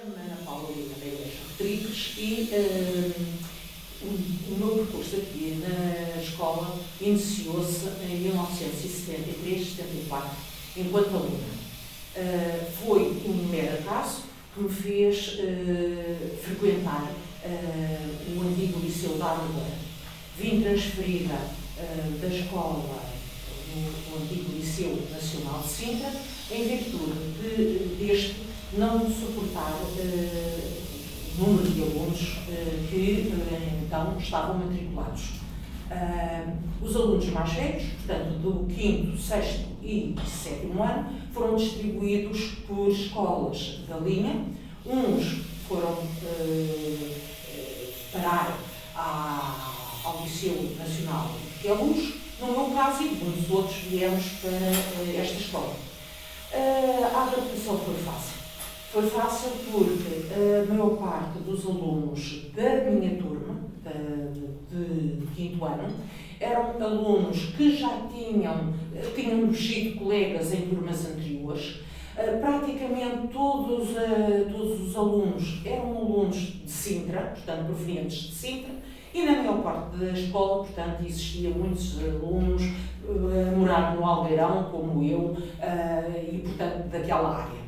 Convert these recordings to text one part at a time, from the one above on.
Ana Paula Lima da Igreja Rodrigues e o meu percurso aqui na escola iniciou-se em 1973-74, enquanto aluna. Foi um mero acaso que me fez frequentar o antigo Liceu da Amadora. Vim transferida da escola do antigo Liceu Nacional de Sintra em virtude deste não suportar o número de alunos que então estavam matriculados. Os alunos mais velhos, portanto do 5º, 6º e 7º ano, foram distribuídos por escolas da linha. Uns foram parar ao Liceu Nacional de Queluz, no meu caso, e muitos outros viemos para esta escola. A adaptação foi fácil. Foi fácil porque a maior parte dos alunos da minha turma, de 5º ano, eram alunos que já tinham sido colegas em turmas anteriores. Praticamente todos os alunos eram alunos de Sintra, portanto provenientes de Sintra, e na maior parte da escola, portanto, existiam muitos alunos a morar no Almeirão, como eu, e portanto daquela área.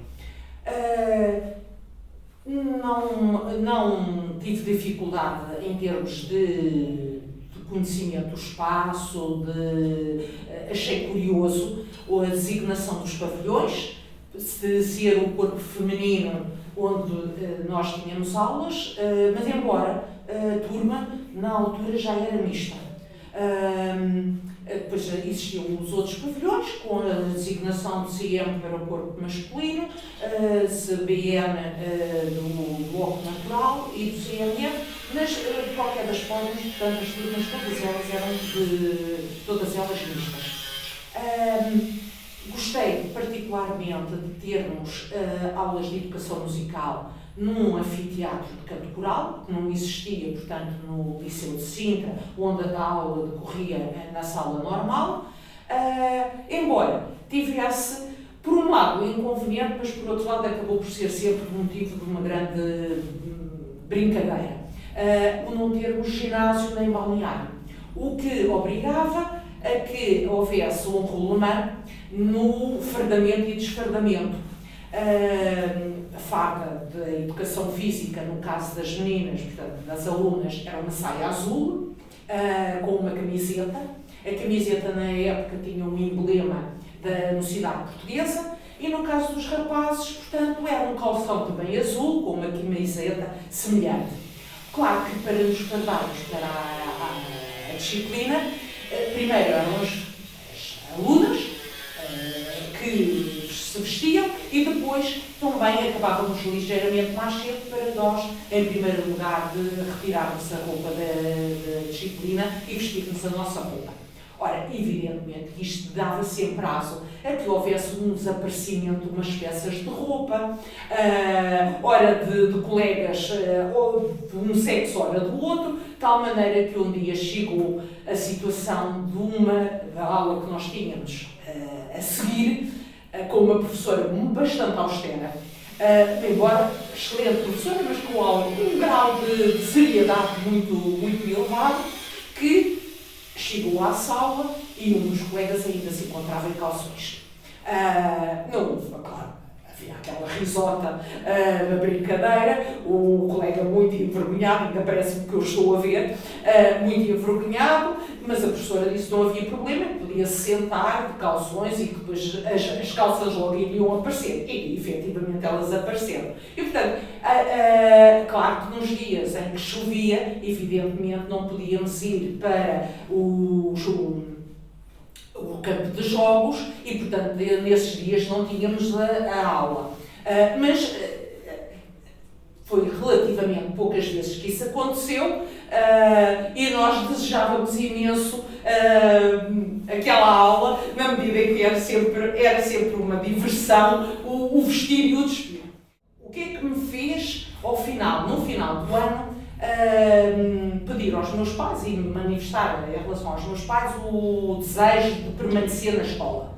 Não tive dificuldade em termos de conhecimento do espaço, achei curioso a designação dos pavilhões, de ser o corpo feminino onde nós tínhamos aulas, mas embora a turma na altura já era mista. Depois existiam os outros pavilhões, com a designação de CM para o corpo masculino, CBN do bloco natural e do CMF, mas de qualquer das formas, portanto, as turmas todas elas mistas. Gostei particularmente de termos aulas de educação musical num anfiteatro de canto coral, que não existia, portanto, no Liceu de Sintra, onde a aula decorria na sala normal, embora tivesse, por um lado, inconveniente, mas por outro lado acabou por ser sempre motivo de uma grande brincadeira, o não termos ginásio nem balneário, o que obrigava a que houvesse um rolamento no fardamento e desfardamento. A farda da educação física, no caso das meninas, portanto, das alunas, era uma saia azul, com uma camiseta. A camiseta, na época, tinha um emblema da Mocidade Portuguesa, e no caso dos rapazes, portanto, era um calção também azul, com uma camiseta semelhante. Claro que para nos prepararmos para a disciplina, primeiro eram as alunas que se vestiam e depois também acabávamos ligeiramente mais cedo para nós, em primeiro lugar, de retirarmos a roupa da disciplina e vestirmos a nossa roupa. Ora, evidentemente que isto dava sempre aso a que houvesse um desaparecimento de umas peças de roupa, ora de colegas, ou de um sexo, ora do outro, de tal maneira que um dia chegou a situação da aula que nós tínhamos a seguir, com uma professora bastante austera, embora excelente professora, mas com um grau de seriedade muito elevado, que chegou à sala e um dos colegas ainda se encontrava em calções. Não houve, claro, havia aquela risota na brincadeira, o colega muito envergonhado, ainda parece-me que eu estou a ver, muito envergonhado, mas a professora disse que não havia problema, podia-se sentar de calções e que depois as calças logo iriam aparecer. E efetivamente elas apareceram. E portanto, claro que nos dias em que chovia, evidentemente não podíamos ir para o campo de jogos e portanto nesses dias não tínhamos a aula. Mas foi relativamente poucas vezes que isso aconteceu, e nós desejávamos imenso aquela aula, na medida em que era sempre uma diversão o vestir e o despir. O que é que me fez, no final do ano, pedir aos meus pais e manifestar em relação aos meus pais o desejo de permanecer na escola?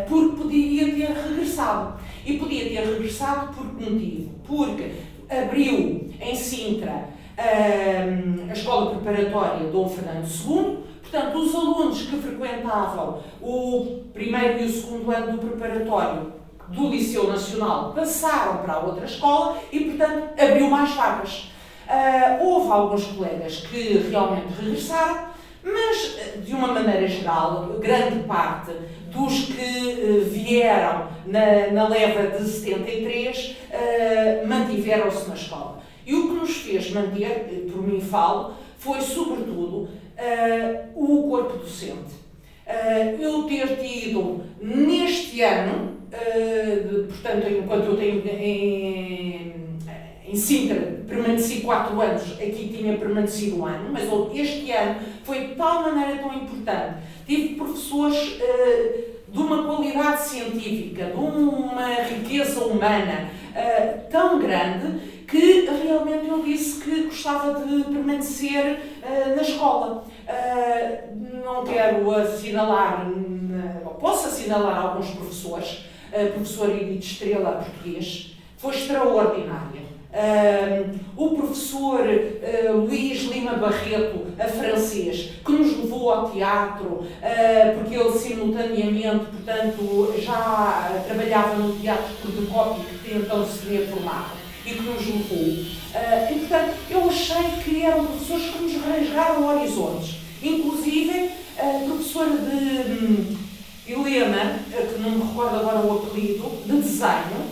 porque podia ter regressado. E podia ter regressado por que motivo? Porque abriu em Sintra a Escola Preparatória Dom Fernando II, portanto, os alunos que frequentavam o primeiro e o segundo ano do preparatório do Liceu Nacional passaram para a outra escola e, portanto, abriu mais vagas. Houve alguns colegas que realmente regressaram, mas, de uma maneira geral, grande parte dos que vieram na leva de 73 mantiveram-se na escola. E o que nos fez manter, por mim falo, foi, sobretudo, o corpo docente. Eu ter tido, neste ano, portanto, enquanto eu tenho em Sintra permaneci 4 anos, aqui tinha permanecido 1 ano, mas este ano foi de tal maneira tão importante. Tive professores de uma qualidade científica, de uma riqueza humana tão grande, que realmente eu disse que gostava de permanecer na escola. Não quero assinalar, posso assinalar alguns professores. A professora Edith Estrela, português, foi extraordinária. O professor Luís Lima Barreto, a francês, que nos levou ao teatro, porque ele simultaneamente, portanto, já trabalhava no Teatro de Cópia, que então se tinha formado, e que nos levou. E, portanto, eu achei que eram professores que nos rasgaram horizontes. Inclusive, a professora de Helena, que não me recordo agora o apelido, de desenho,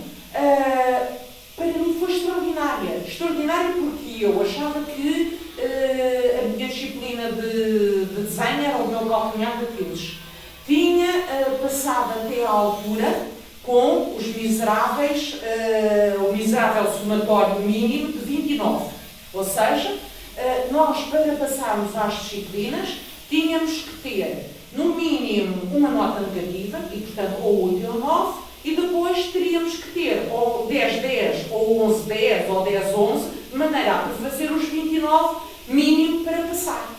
para mim foi extraordinária. Extraordinária porque eu achava que a minha disciplina de desenho era o meu calcanhar daqueles. Tinha passado até à altura com os miseráveis, o miserável somatório mínimo de 29. Ou seja, nós, para passarmos às disciplinas, tínhamos que ter, no mínimo, uma nota negativa, e portanto, ou 8 ou 9, e depois teríamos que ter ou 10-10, ou 11-10, ou 10-11, de maneira a fazer os 29 mínimo para passar.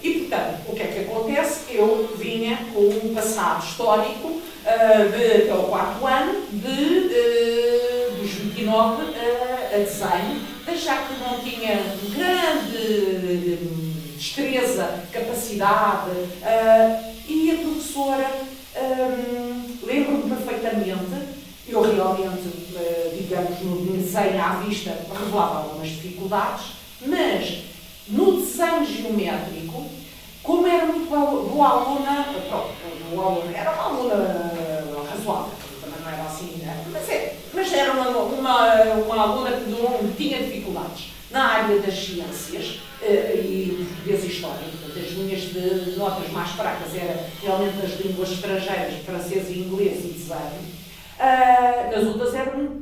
E portanto, o que é que acontece? Eu vinha com um passado histórico até o 4º ano, dos 29 a desenho, deixar que não tinha grande destreza, capacidade, e a professora, lembro-me perfeitamente, eu realmente, digamos, no desenho à vista revelava algumas dificuldades, mas no desenho geométrico, como era muito boa aluna, era uma aluna razoável, também não era assim, né? Mas era uma aluna que não tinha dificuldades na área das ciências e português e história. Portanto, as minhas notas mais fracas eram realmente das línguas estrangeiras, francês e inglês e desenho. As outras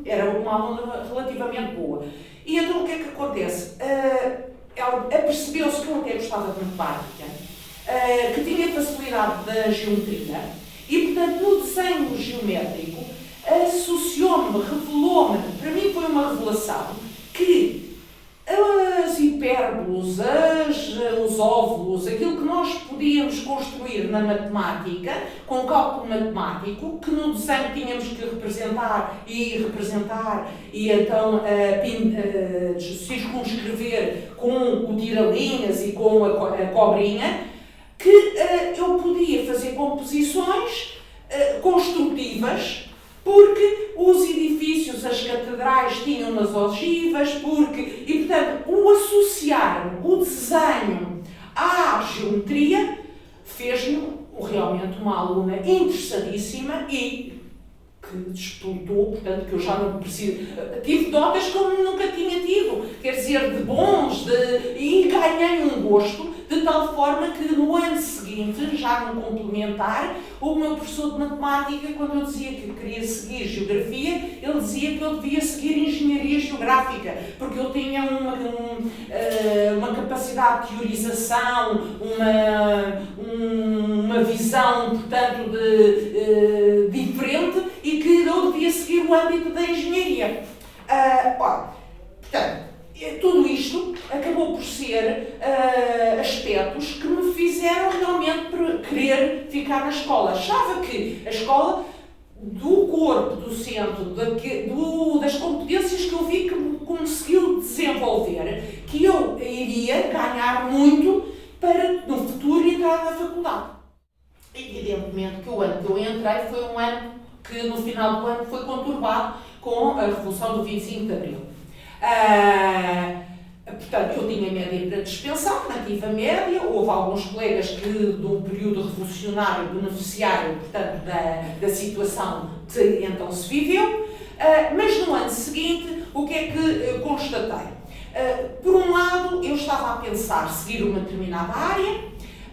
era uma aluna relativamente boa. E então o que é que acontece? Ela apercebeu-se que eu até gostava de matemática, que tinha facilidade da geometria e, portanto, no desenho geométrico associou-me, revelou-me, para mim foi uma revelação, que as hipérbolas, os óvulos, aquilo que nós podíamos construir na matemática, com cálculo matemático, que no desenho tínhamos que representar e então circunscrever com o tira-linhas e com a cobrinha, que eu podia fazer composições construtivas, porque os edifícios, as catedrais tinham nas ogivas, e portanto o associar o desenho à geometria fez-me realmente uma aluna interessadíssima e que despoltou, portanto, que eu já não preciso. Tive notas como nunca tinha tido, quer dizer, de bons, e ganhei um gosto, de tal forma que no ano seguinte, já no complementar, o meu professor de matemática, quando eu dizia que queria seguir geografia, ele dizia que eu devia seguir engenharia geográfica, porque eu tinha uma capacidade de teorização, uma visão, portanto, diferente, e que eu devia seguir o âmbito da engenharia. Portanto, tudo isto acabou por ser aspectos que me fizeram quiseram realmente querer ficar na escola. Achava que a escola, do corpo, do centro, das competências que eu vi que me conseguiu desenvolver, que eu iria ganhar muito para, no futuro, entrar na faculdade. Evidentemente que o ano que eu entrei foi um ano que, no final do ano, foi conturbado com a Revolução do 25 de Abril. Portanto, eu tinha média para dispensar, mantive a média, houve alguns colegas que, do período revolucionário, beneficiaram, portanto, da situação que então se viveu, mas no ano seguinte, o que é que constatei? Por um lado, eu estava a pensar seguir uma determinada área,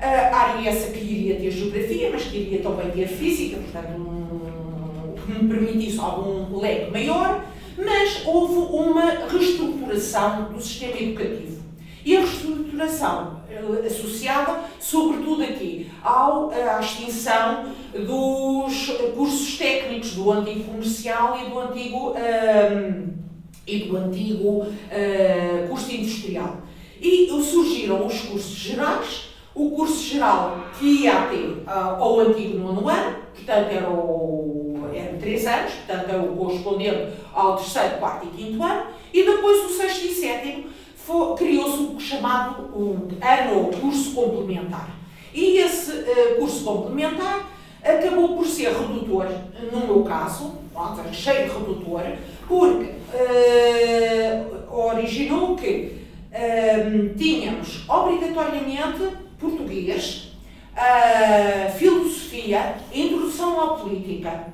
a área essa que iria ter geografia, mas que iria também ter física, portanto, que me permitisse algum leque maior, mas houve uma reestruturação do sistema educativo. E a reestruturação associada, sobretudo aqui, à extinção dos cursos técnicos do antigo comercial e do antigo curso industrial. E surgiram os cursos gerais, o curso geral que ia até ao antigo nono ano, portanto eram 3 anos, portanto era o correspondente ao terceiro, quarto e quinto ano, e depois o sexto e sétimo criou-se o chamado ano curso complementar. E esse curso complementar acabou por ser redutor, no meu caso, cheio de redutor, porque originou que tínhamos obrigatoriamente português, filosofia, introdução à política.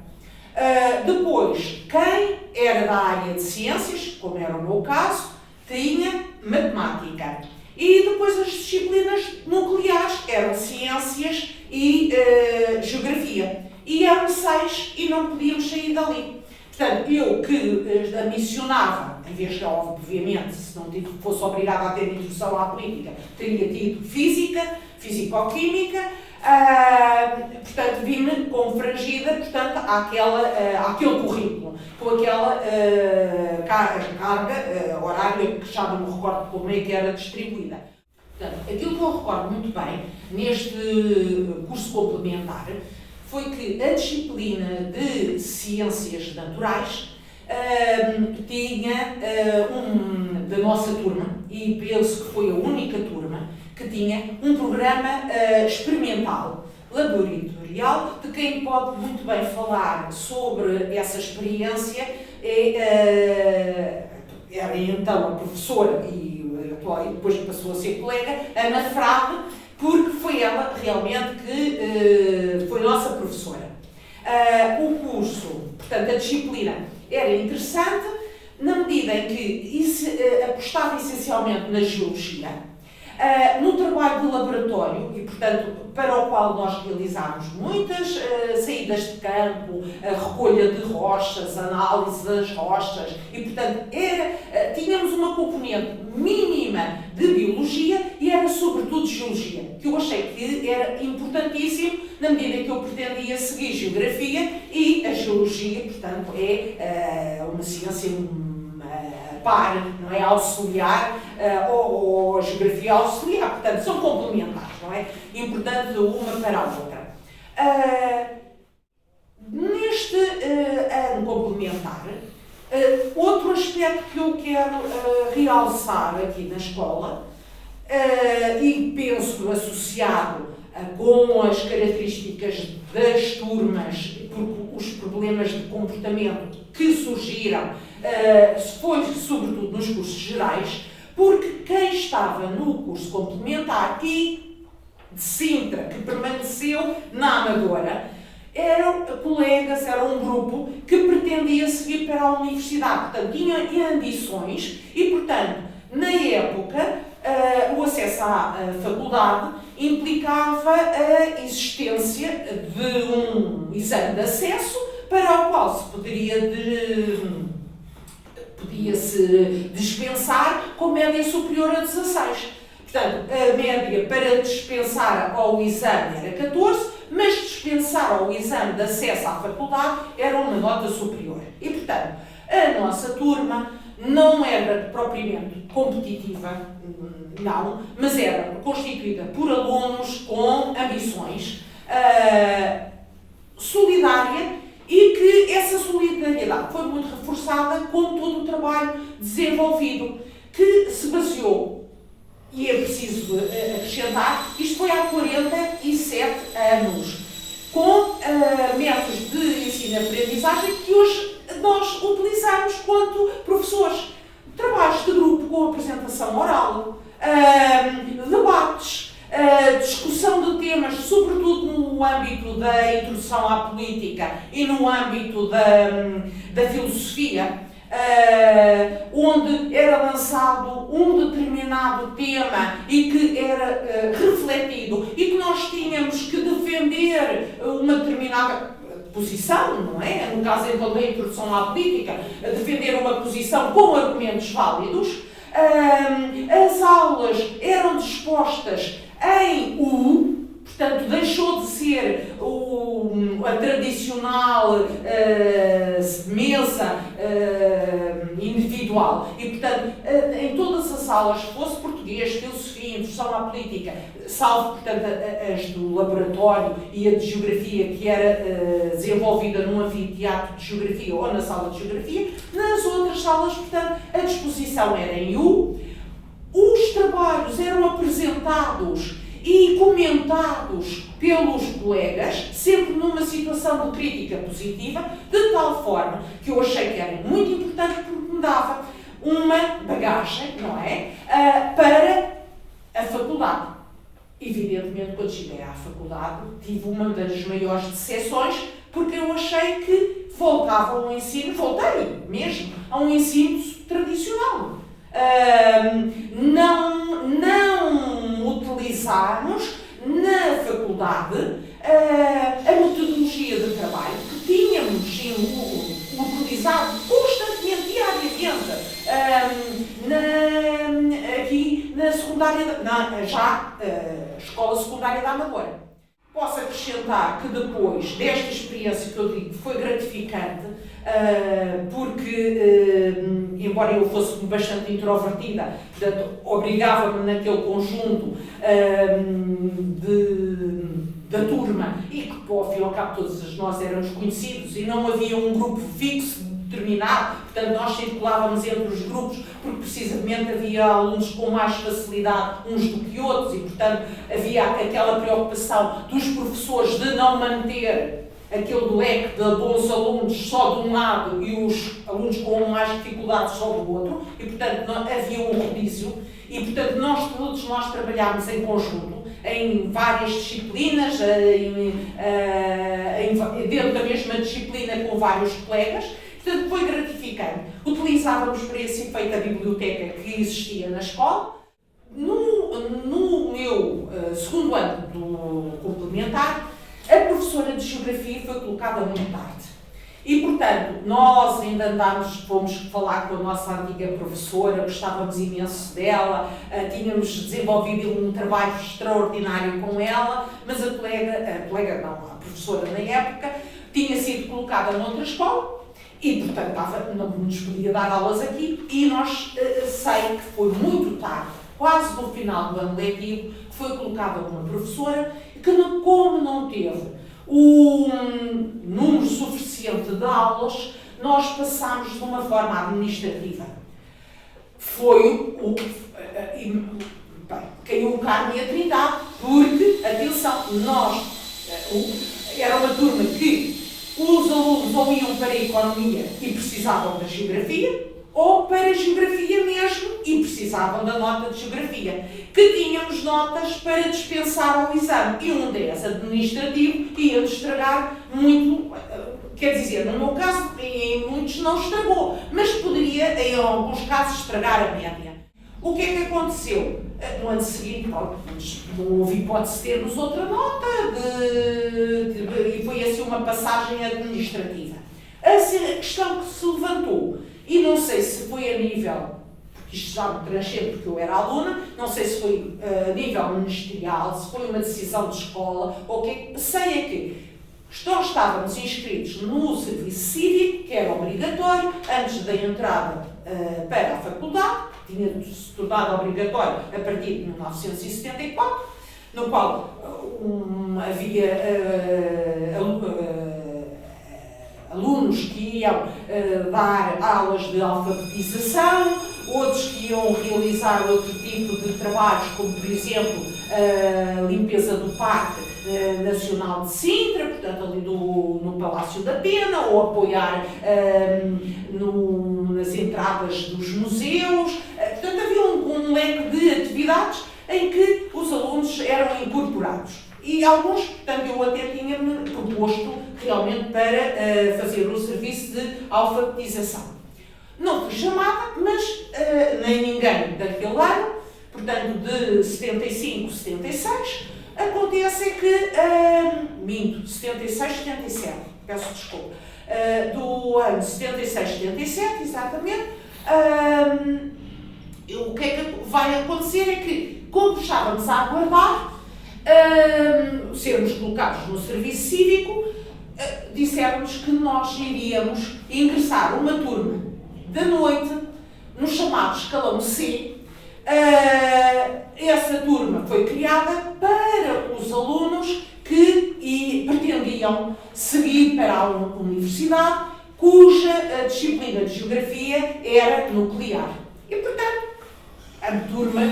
Depois, quem era da área de ciências, como era o meu caso, tinha matemática. E depois as disciplinas nucleares eram ciências e geografia. E eram 6 e não podíamos sair dali. Portanto, eu que ambicionava, em vez de, obviamente, se não fosse obrigada a ter introdução à política, teria tido física, fisicoquímica, portanto, vi-me confrangida, portanto, àquele currículo, com aquela carga horária que já não me recordo como é que era distribuída. Portanto, aquilo que eu recordo muito bem neste curso complementar foi que a disciplina de ciências naturais tinha da nossa turma, e penso que foi a única turma que tinha um programa experimental, laboratorial, de quem pode muito bem falar sobre essa experiência era então a professora e depois passou a ser colega, Ana Frade, porque foi ela realmente que foi nossa professora. O curso, portanto, a disciplina era interessante na medida em que apostava essencialmente na geologia, no trabalho de laboratório, e portanto para o qual nós realizámos muitas saídas de campo, a recolha de rochas, análise das rochas, e portanto tínhamos uma componente mínima de biologia e era sobretudo geologia, que eu achei que era importantíssimo na medida em que eu pretendia seguir geografia, e a geologia, portanto, é uma ciência par, não é? Auxiliar, ou a geografia auxiliar, portanto, são complementares, não é? Importante uma para a outra. Neste ano complementar, outro aspecto que eu quero realçar aqui na escola, e penso associado com as características das turmas, porque os problemas de comportamento que surgiram foi sobretudo nos cursos gerais, porque quem estava no curso complementar e de Sintra, que permaneceu na Amadora, eram colegas, era um grupo que pretendia seguir para a universidade, portanto tinha ambições e, portanto, na época, o acesso à faculdade implicava a existência de um exame de acesso para o qual se podia-se dispensar com média superior a 16. Portanto, a média para dispensar ao exame era 14, mas dispensar ao exame de acesso à faculdade era uma nota superior. E, portanto, a nossa turma não era propriamente competitiva não, mas era constituída por alunos com ambições, solidária, e que essa solidariedade foi muito reforçada com todo o trabalho desenvolvido, que se baseou, e é preciso acrescentar, isto foi há 47 anos, com métodos de ensino e aprendizagem que hoje nós utilizamos quanto professores. Trabalhos de grupo com apresentação oral, debates, discussão de temas, sobretudo no âmbito da introdução à política e no âmbito da filosofia, onde era lançado um determinado tema e que era refletido e que nós tínhamos que defender uma determinada posição, não é? No caso então da introdução à política, defender uma posição com argumentos válidos. As aulas eram dispostas em U, portanto deixou de ser a tradicional mesa individual e, portanto, em todas as aulas, fosse português, filosofia, introdução à política, salvo, portanto, as do laboratório e a de geografia, que era desenvolvida num anfiteatro de geografia ou na sala de geografia, nas outras salas, portanto, a disposição era em U, os trabalhos eram apresentados e comentados pelos colegas, sempre numa situação de crítica positiva, de tal forma que eu achei que era muito importante porque me dava uma bagagem, não é, para a faculdade. Evidentemente, quando cheguei à faculdade, tive uma das maiores decepções, porque eu achei que voltava a um ensino, voltei mesmo, a um ensino tradicional. Não utilizarmos na faculdade a metodologia de trabalho que tínhamos utilizado constantemente, diariamente, aqui na secundária, Escola Secundária da Amadora. Posso acrescentar que depois desta experiência que eu digo foi gratificante, porque, embora eu fosse bastante introvertida, portanto, obrigava-me naquele conjunto da turma, e que, ao fim e ao cabo, todos nós éramos conhecidos e não havia um grupo fixo determinado, portanto, nós circulávamos entre os grupos, porque precisamente havia alunos com mais facilidade uns do que outros e, portanto, havia aquela preocupação dos professores de não manter aquele leque de bons alunos só de um lado e os alunos com mais dificuldades só do outro, e, portanto, havia um rodízio, e, portanto, todos nós trabalhámos em conjunto, em várias disciplinas, dentro da mesma disciplina com vários colegas. Portanto, foi gratificante. Utilizávamos para esse efeito a biblioteca que existia na escola. No meu segundo ano do complementar, a professora de Geografia foi colocada muito tarde. E, portanto, nós ainda fomos falar com a nossa antiga professora, gostávamos imenso dela, tínhamos desenvolvido um trabalho extraordinário com ela, mas a professora na época, tinha sido colocada noutra escola, e, portanto, não nos podia dar aulas aqui, e nós sei que foi muito tarde, quase no final do ano letivo, que foi colocada uma professora que, como não teve um número suficiente de aulas, nós passámos de uma forma administrativa. Caiu o Carmo e a Trindade, porque, atenção, era uma turma que os alunos ou iam para a Economia e precisavam da Geografia, ou para a Geografia mesmo e precisavam da nota de Geografia, que tínhamos notas para dispensar ao exame, e um 10 administrativo ia estragar muito, quer dizer, no meu caso, em muitos não estragou, mas poderia, em alguns casos, estragar a média. O que é que aconteceu? No ano seguinte, não houve hipótese de termos outra nota, e foi assim uma passagem administrativa. A questão que se levantou, e não sei se foi a nível, porque isto já me transcende porque eu era aluna, não sei se foi a nível ministerial, se foi uma decisão de escola, ou que sei é que nós estávamos inscritos no serviço cívico, que era obrigatório, antes da entrada para a faculdade, tinha se tornado obrigatório a partir de 1974, no qual havia alunos que iam dar aulas de alfabetização, outros que iam realizar outro tipo de trabalhos, como por exemplo a limpeza do Parque Nacional de Sintra, portanto ali no Palácio da Pena, ou apoiar nas entradas dos museus. Portanto, havia um leque de atividades em que os alunos eram incorporados. E alguns, portanto, eu até tinha-me proposto realmente para fazer o serviço de alfabetização. Não fui chamada, mas nem ninguém daquele ano, portanto, de 75, 76, acontece que, 76, 77, peço desculpa, do ano 76, 77, exatamente, o que é que vai acontecer é que, como estávamos a aguardar sermos colocados no serviço cívico, disseram-nos que nós iríamos ingressar uma turma da noite no chamado escalão C. Essa turma foi criada para os alunos que pretendiam seguir para a universidade, cuja disciplina de geografia era nuclear. E, portanto, a turma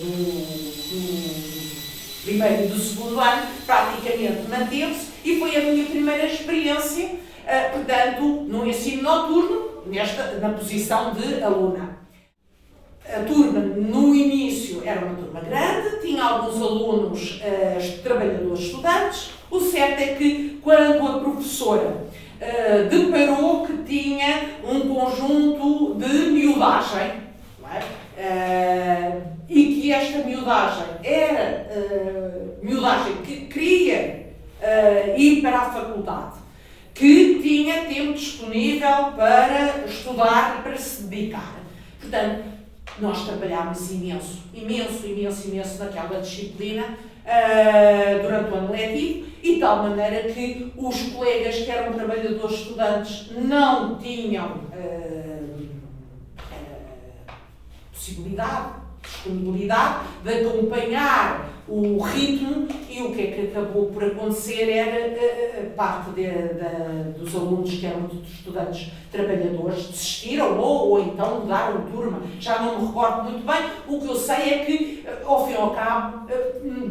do primeiro e do segundo ano praticamente manteve-se e foi a minha primeira experiência, portanto, no ensino noturno, na posição de aluna. A turma, no início, era uma turma grande, tinha alguns alunos, trabalhadores, estudantes. O certo é que, quando a professora deparou que tinha um conjunto de miudagem, não é? E que esta miudagem era miudagem que queria ir para a faculdade, que tinha tempo disponível para estudar e para se dedicar. Portanto, nós trabalhámos imenso naquela disciplina durante o ano letivo, e de tal maneira que os colegas que eram trabalhadores estudantes não tinham possibilidade, disponibilidade de acompanhar o ritmo, e o que é que acabou por acontecer era parte dos alunos que eram estudantes trabalhadores desistiram ou então mudaram de turma. Já não me recordo muito bem. O que eu sei é que, ao fim e ao cabo,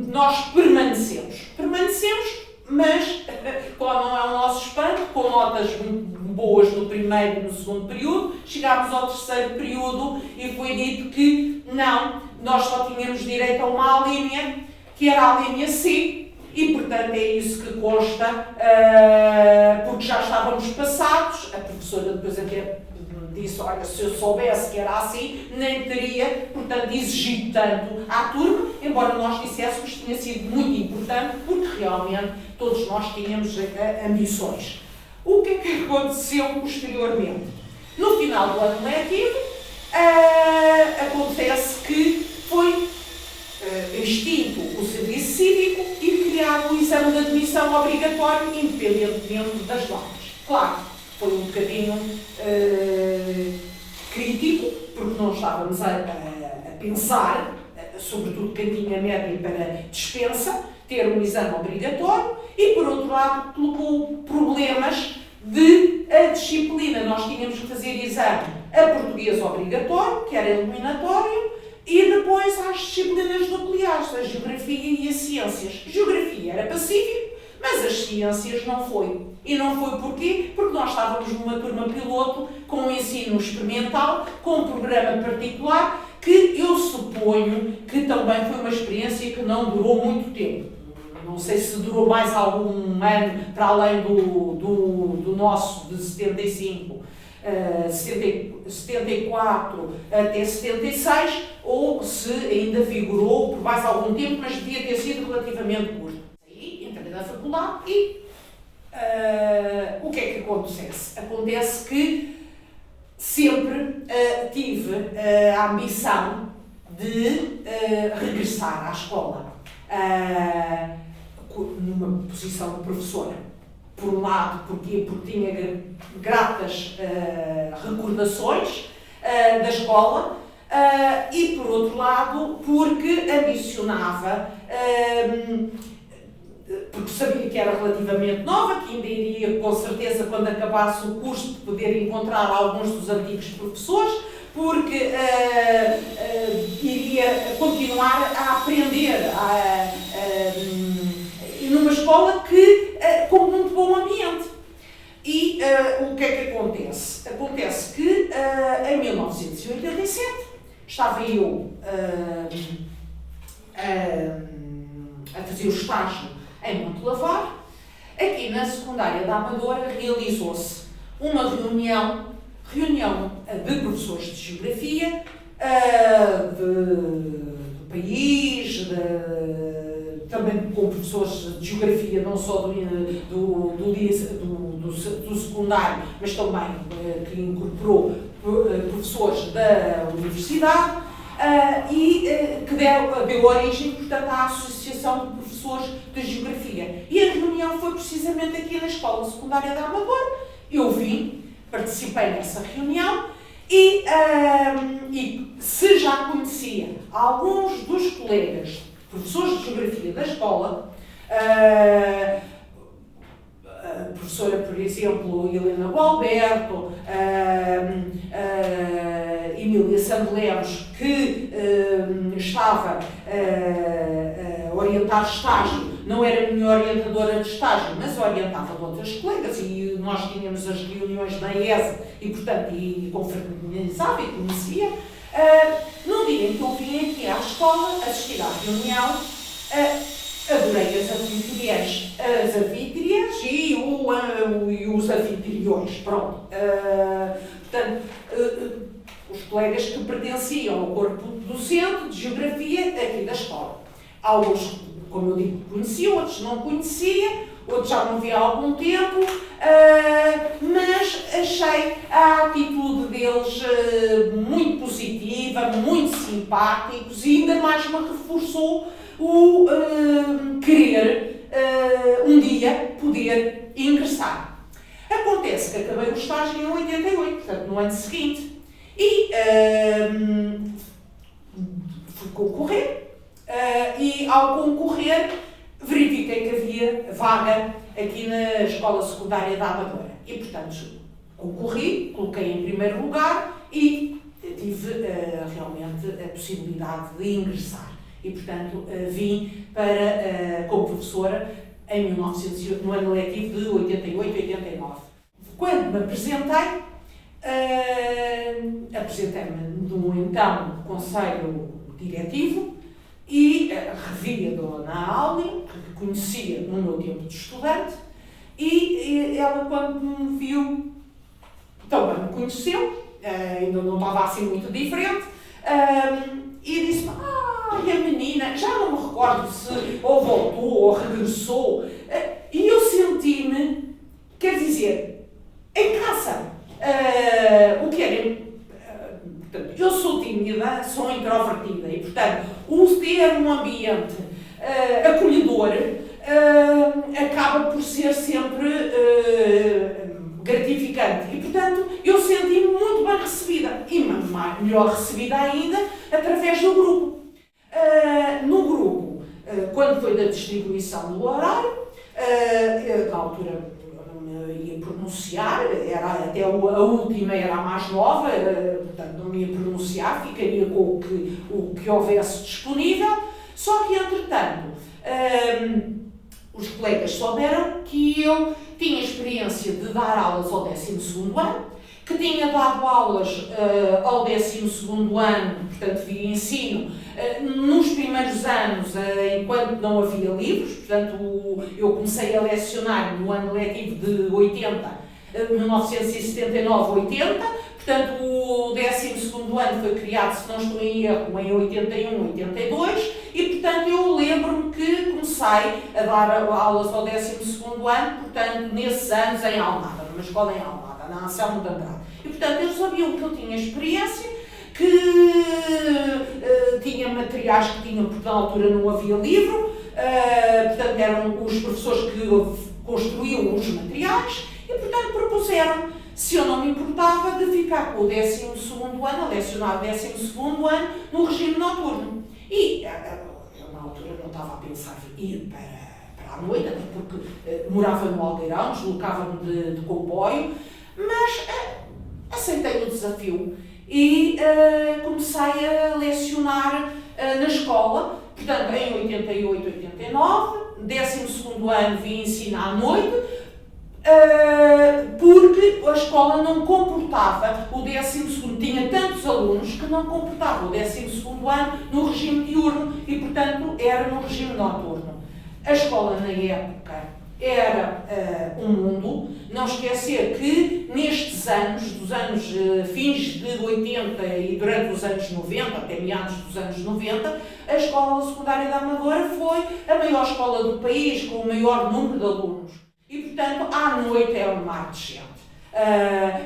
nós permanecemos, mas, qual não é o nosso espanto, com notas muito boas no primeiro e no segundo período, chegámos ao terceiro período e foi dito que não, nós só tínhamos direito a uma alínea, que era a linha C, e portanto é isso que consta, porque já estávamos passados. A professora depois até disse, olha, se eu soubesse que era assim, nem teria, portanto, exigido tanto à turma, embora nós disséssemos que tinha sido muito importante, porque realmente todos nós tínhamos ambições. O que é que aconteceu posteriormente? No final do ano letivo, acontece que foi extinto o serviço cívico e criado o exame de admissão obrigatório, independentemente das notas. Claro, foi um bocadinho crítico, porque não estávamos a pensar, sobretudo quem tinha média para dispensa, ter um exame obrigatório, e por outro lado colocou problemas de a disciplina. Nós tínhamos que fazer exame a português obrigatório, que era eliminatório, e depois às disciplinas nucleares, a geografia e as ciências. Geografia era pacífico, mas as ciências não foi. E não foi porquê? Porque nós estávamos numa turma piloto com um ensino experimental, com um programa particular, que eu suponho que também foi uma experiência que não durou muito tempo. Não sei se durou mais algum ano para além do nosso, de 75, 74 até 76, ou se ainda vigorou por mais algum tempo, mas devia ter sido relativamente curto. Aí entrei na faculdade e o que é que acontece? Acontece que sempre tive a ambição de regressar à escola numa posição de professora. Por um lado, porque tinha gratas recordações da escola, e, por outro lado, porque ambicionava, porque sabia que era relativamente nova, que ainda iria, com certeza, quando acabasse o curso, poder encontrar alguns dos antigos professores, porque iria continuar a aprender numa escola com muito bom ambiente. E o que é que acontece? Acontece que em 1987 estava eu a fazer o estágio em Montelavar. Aqui na secundária da Amadora realizou-se uma reunião de professores de Geografia do país, também com professores de Geografia, não só do secundário, mas também que incorporou professores da universidade, e que deu origem, portanto, à Associação de Professores de Geografia. E a reunião foi precisamente aqui na Escola Secundária da Amadora. Eu participei nessa reunião e se já conhecia alguns dos colegas professores de Geografia da escola, a professora, por exemplo, Helena Gualberto, Emília Sandelemos, que estava a orientar estágio, não era a minha orientadora de estágio, mas orientava de outras colegas, e nós tínhamos as reuniões na ESA e, portanto, confraternizava e conhecia. No dia em que eu vim aqui à escola assistir à reunião, adorei as anfitriãs e os anfitriões, pronto. Portanto, os colegas que pertenciam ao corpo docente de Geografia aqui da escola. Alguns, como eu digo, conhecia, outros não conhecia, outros já não via há algum tempo, mas achei a atitude deles muito positiva, muito simpáticos, e ainda mais me reforçou o querer um dia poder ingressar. Acontece que acabei o estágio em 88, portanto no ano seguinte, e fui concorrer, e ao concorrer verifiquei que havia vaga aqui na Escola Secundária da Amadora. E, portanto, concorri, coloquei em primeiro lugar e tive realmente a possibilidade de ingressar. E, portanto, vim como professora no ano letivo de 88-89. Quando me apresentei, apresentei-me no então Conselho Diretivo, e revi a Dona Áurea, que conhecia no meu tempo de estudante, e ela, quando me viu, também me conheceu, ainda não estava assim muito diferente, e disse-me: a menina, já não me recordo se ou voltou ou regressou, e eu senti-me, quer dizer, em casa. O que era? Portanto, eu sou tímida, sou introvertida e, portanto, o ter um ambiente acolhedor acaba por ser sempre gratificante. E, portanto, eu senti-me muito bem recebida e melhor recebida ainda através do grupo. No grupo, quando foi da distribuição do horário, na altura ia pronunciar, até a última era a mais nova, portanto não ia pronunciar, ficaria com o que houvesse disponível, só que entretanto os colegas souberam que eu tinha experiência de dar aulas ao 12º ano, que tinha dado aulas ao 12º ano, portanto via ensino, nos primeiros anos, enquanto não havia livros, portanto eu comecei a lecionar no ano letivo de 1979-80, portanto o 12º ano foi criado, se não estou em erro, em 81-82, e portanto eu lembro-me que comecei a dar aulas ao 12º ano, portanto nesses anos em Almada, numa escola em Almada, na Anselmo de Andrade. E portanto eles sabiam que eu tinha experiência, que tinha materiais que tinham, porque na altura não havia livro, portanto eram os professores que construíam os materiais e portanto propuseram se eu não me importava de ficar com o 12º ano, a lecionar o 12º ano, no regime noturno. E eu, na altura, não estava a pensar em ir para a noite, porque morava no Aldeirão, deslocava-me de comboio, mas aceitei o desafio e comecei a lecionar na escola, portanto, em 88, 89, 12º ano vim ensinar à noite, porque a escola não comportava o 12º, tinha tantos alunos que não comportava o 12º ano no regime diurno e, portanto, era no regime noturno. A escola, na época, era um mundo. Não esquecer que nestes anos, dos anos fins de 80 e durante os anos 90, até meados dos anos 90, a Escola Secundária da Amadora foi a maior escola do país, com o maior número de alunos. E, portanto, à noite era um mar de gente.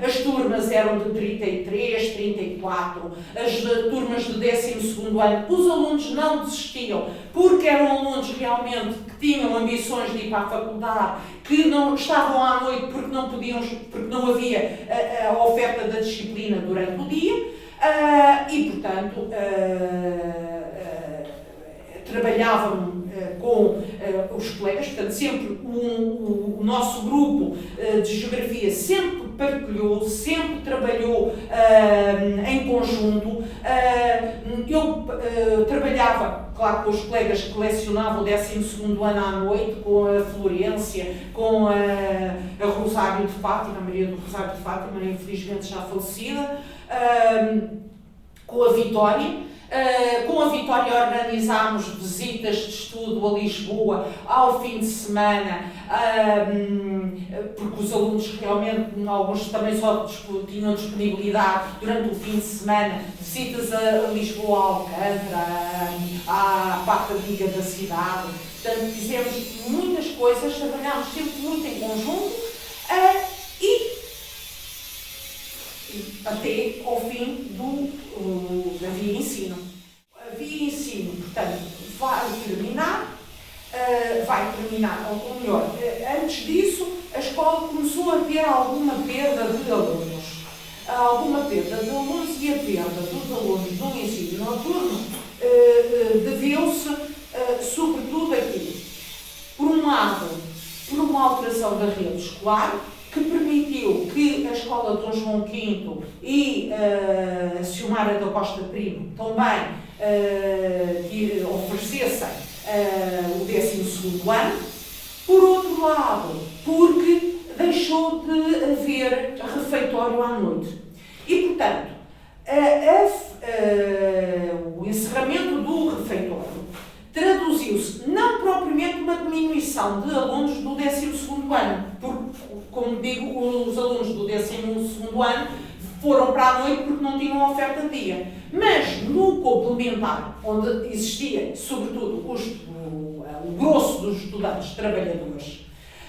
As turmas eram de 33, 34, as turmas de 12º ano, os alunos não desistiam, porque eram alunos realmente que tinham ambições de ir para a faculdade, que não estavam à noite porque não podiam, porque não havia a oferta da disciplina durante o dia, e portanto trabalhavam com os colegas, portanto sempre o nosso grupo de Geografia sempre partilhou, sempre trabalhou em conjunto. Eu trabalhava, claro, com os colegas que lecionavam o 12º ano à noite, com a Florência, com a Rosário de Fátima, a Maria do Rosário de Fátima, infelizmente já falecida, com a Vitória. Com a Vitória organizámos visitas de estudo a Lisboa ao fim de semana, porque os alunos realmente, alguns também só tinham disponibilidade durante o fim de semana, visitas a Lisboa, a Alcântara, à parte amiga da cidade. Portanto, fizemos muitas coisas, trabalhámos sempre muito em conjunto e até ao fim da via ensino. A via ensino, portanto, vai terminar, ou melhor, antes disso, a escola começou a ter alguma perda de alunos. E a perda dos alunos do ensino noturno deveu-se, sobretudo aqui, por um lado, por uma alteração da rede escolar, que permitiu que a Escola Dom João V e a Ciumara da Costa Primo também oferecessem o 12º ano. Por outro lado, porque deixou de haver refeitório à noite. E, portanto, o encerramento do refeitório traduziu-se não propriamente numa diminuição de alunos do 12º ano, porque, como digo, os alunos do 12º ano foram para a noite porque não tinham oferta de dia. Mas no complementar, onde existia, sobretudo, o grosso dos estudantes trabalhadores,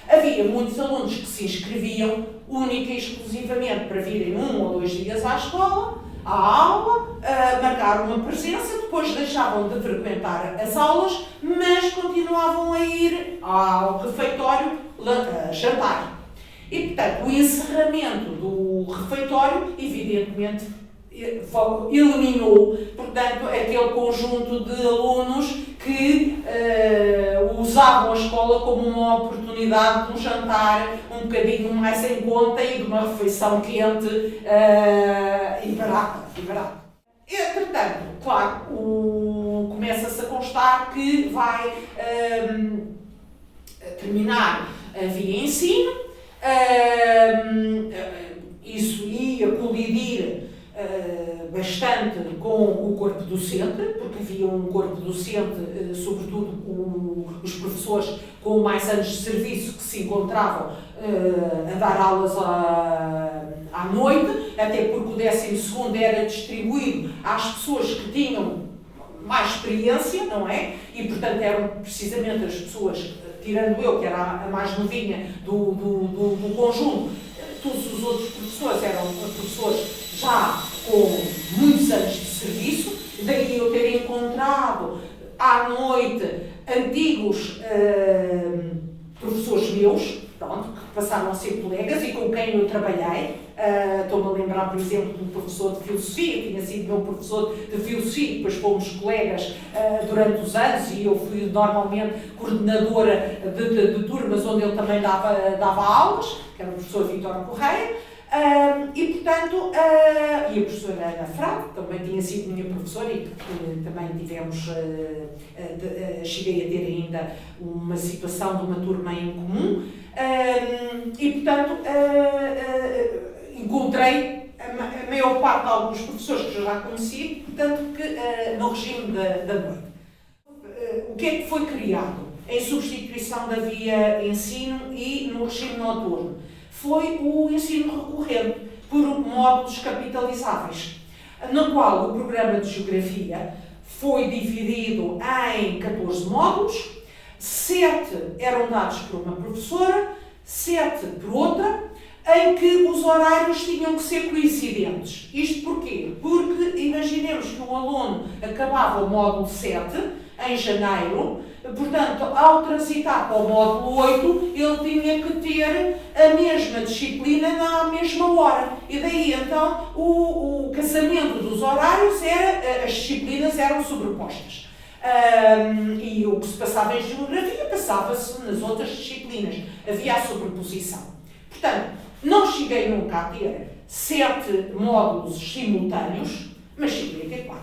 havia muitos alunos que se inscreviam única e exclusivamente para virem 1 ou 2 dias à escola, à aula, marcar uma presença, depois deixavam de frequentar as aulas, mas continuavam a ir ao refeitório jantar. E, portanto, o encerramento do refeitório, evidentemente, eliminou, portanto, aquele conjunto de alunos que usavam a escola como uma oportunidade de um jantar um bocadinho mais em conta e de uma refeição quente e barata. Entretanto, claro, começa-se a constar que vai terminar a via ensino, isso ia colidir bastante com o corpo docente, porque havia um corpo docente, sobretudo os professores com mais anos de serviço que se encontravam a dar aulas à noite, até porque o 12º era distribuído às pessoas que tinham mais experiência, não é? E, portanto, eram precisamente as pessoas, tirando eu, que era a mais novinha do conjunto, todos os outros professores eram professores já com muitos anos de serviço, daí eu ter encontrado à noite antigos professores meus, pronto, que passaram a ser colegas e com quem eu trabalhei. Estou-me a lembrar, por exemplo, do professor de filosofia, tinha sido meu professor de filosofia, depois fomos colegas durante os anos e eu fui normalmente coordenadora de turmas onde ele também dava aulas, que era o professor Vítor Correia. E portanto, e a professora Ana Frade também tinha sido minha professora e também tivemos, cheguei a ter ainda uma situação de uma turma em comum, e portanto encontrei a maior parte de alguns professores que eu já conheci, portanto que no regime da noite. O que é que foi criado em substituição da via ensino e no regime noturno? Foi o ensino recorrente por módulos capitalizáveis, no qual o programa de Geografia foi dividido em 14 módulos, 7 eram dados por uma professora, 7 por outra, em que os horários tinham que ser coincidentes. Isto porquê? Porque imaginemos que o aluno acabava o módulo 7 em janeiro, portanto, ao transitar para o módulo 8, ele tinha que ter a mesma disciplina na mesma hora. E daí, então, o casamento dos horários as disciplinas eram sobrepostas. E o que se passava em Geografia passava-se nas outras disciplinas. Havia a sobreposição. Portanto, não cheguei nunca a ter 7 módulos simultâneos, mas cheguei a ter 4.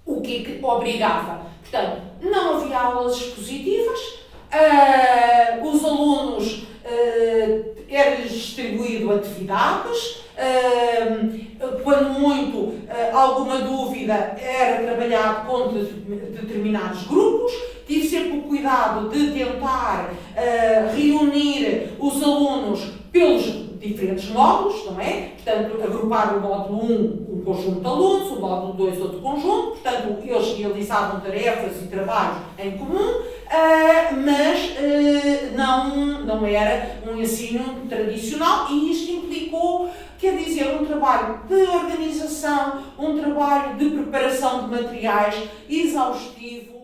O que é que obrigava? Portanto, não havia aulas expositivas, os alunos era-lhes distribuído atividades, quando muito alguma dúvida era trabalhado com determinados grupos. Tive sempre o cuidado de tentar reunir os alunos pelos diferentes módulos, não é? Portanto, agrupar o módulo 1, um conjunto de alunos, o módulo 2, outro conjunto, portanto, eles realizavam tarefas e trabalhos em comum, mas não era um ensino tradicional e isto implicou, quer dizer, um trabalho de organização, um trabalho de preparação de materiais exaustivo.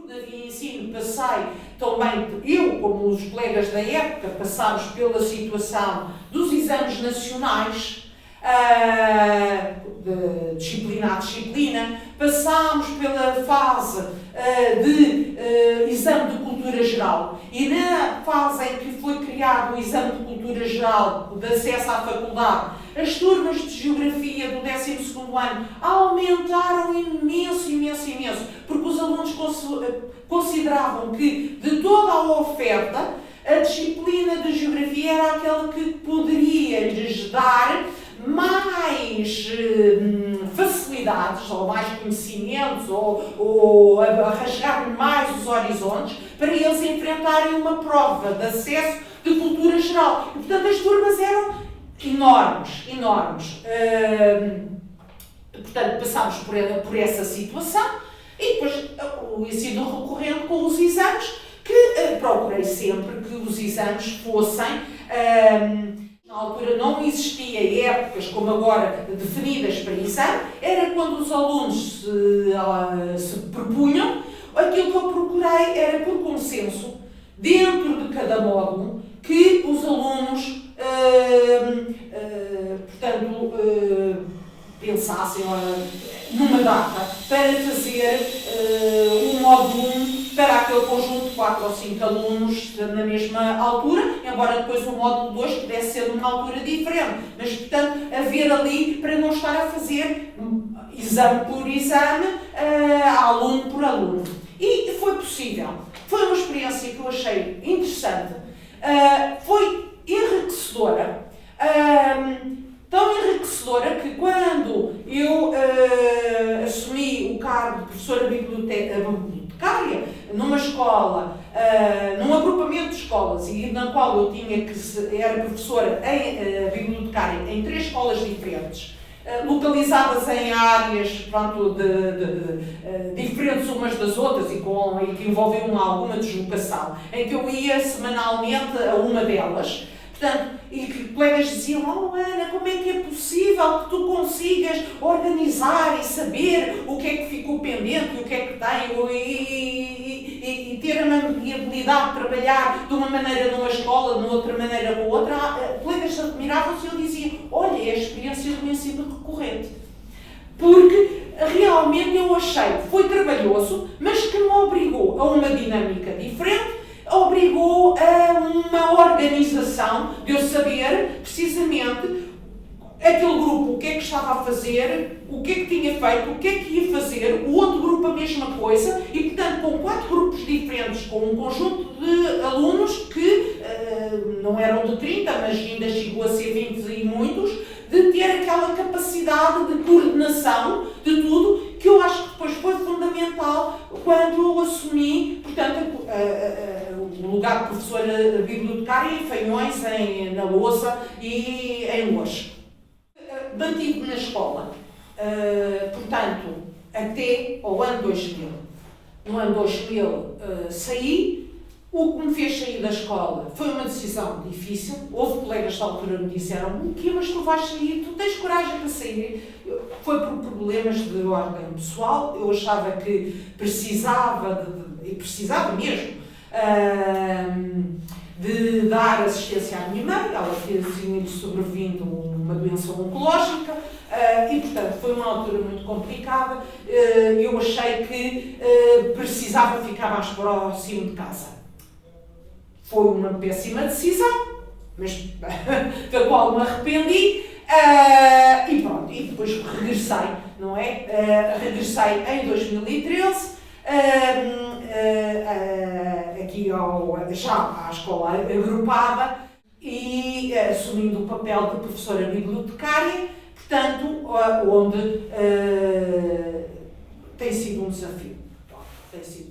Na via ensino passei também, eu como os colegas da época, passámos pela situação dos exames nacionais, de disciplina a disciplina, passámos pela fase de exame de cultura geral e na fase em que foi criado o exame de cultura geral de acesso à faculdade, as turmas de Geografia do 12º ano aumentaram imenso, porque os alunos consideravam que de toda a oferta a disciplina de Geografia era aquela que poderia lhes dar mais facilidades, ou mais conhecimentos, ou rasgar mais os horizontes, para eles enfrentarem uma prova de acesso de cultura geral. E, portanto, as turmas eram enormes. Portanto, passámos por essa situação e depois o ensino recorrente com os exames, que procurei sempre que os exames fossem... Na altura não existia épocas como agora definidas para exame, era quando os alunos se propunham. Aquilo que eu procurei era, por consenso, dentro de cada módulo, que os alunos, pensassem numa data para fazer um módulo 1 para aquele conjunto de 4 ou 5 alunos na mesma altura, embora depois o módulo 2 pudesse ser numa altura diferente, mas portanto haver ali para não estar a fazer exame por exame, aluno por aluno. E foi possível. Foi uma experiência que eu achei interessante, foi enriquecedora. Tão enriquecedora que quando eu assumi o cargo de professora bibliotecária numa escola, num agrupamento de escolas, e na qual eu era professora bibliotecária em 3 escolas diferentes, localizadas em áreas diferentes umas das outras e que envolviam alguma deslocação, em que eu ia semanalmente a uma delas. Portanto, e que colegas diziam, oh Ana, como é que é possível que tu consigas organizar e saber o que é que ficou pendente e o que é que tem e ter a habilidade de trabalhar de uma maneira numa escola, de outra maneira com outra. Colegas admiravam-se e eu dizia, olha, é a experiência do ensino recorrente. Porque realmente eu achei que foi trabalhoso, mas que me obrigou a uma dinâmica diferente, obrigou a uma organização de eu saber precisamente aquele grupo o que é que estava a fazer, o que é que tinha feito, o que é que ia fazer, o outro grupo a mesma coisa e, portanto, com 4 grupos diferentes, com um conjunto de alunos que não eram de 30, mas ainda chegou a ser 20 e muitos, de ter aquela capacidade de coordenação de tudo, que eu acho que depois foi fundamental quando eu assumi, portanto, o lugar de professora bibliotecária em Fanhões, na Louça e em Loures. Mantive-me na escola, portanto, até ao ano 2000. No ano 2000 saí. O que me fez sair da escola foi uma decisão difícil. Houve colegas da altura que me disseram, o quê, mas tu vais sair, tu tens coragem para sair. Foi por problemas de ordem pessoal. Eu achava que precisava, e precisava mesmo, de dar assistência à minha mãe. Ela tinha-lhe sobrevindo uma doença oncológica e, portanto, foi uma altura muito complicada. Eu achei que precisava ficar mais próximo de casa. Foi uma péssima decisão, mas da qual me arrependi e pronto, e depois regressei, não é? Regressei em 2013, aqui já à escola agrupada e assumindo o papel de professora bibliotecária, portanto, onde tem sido um desafio. Tem sido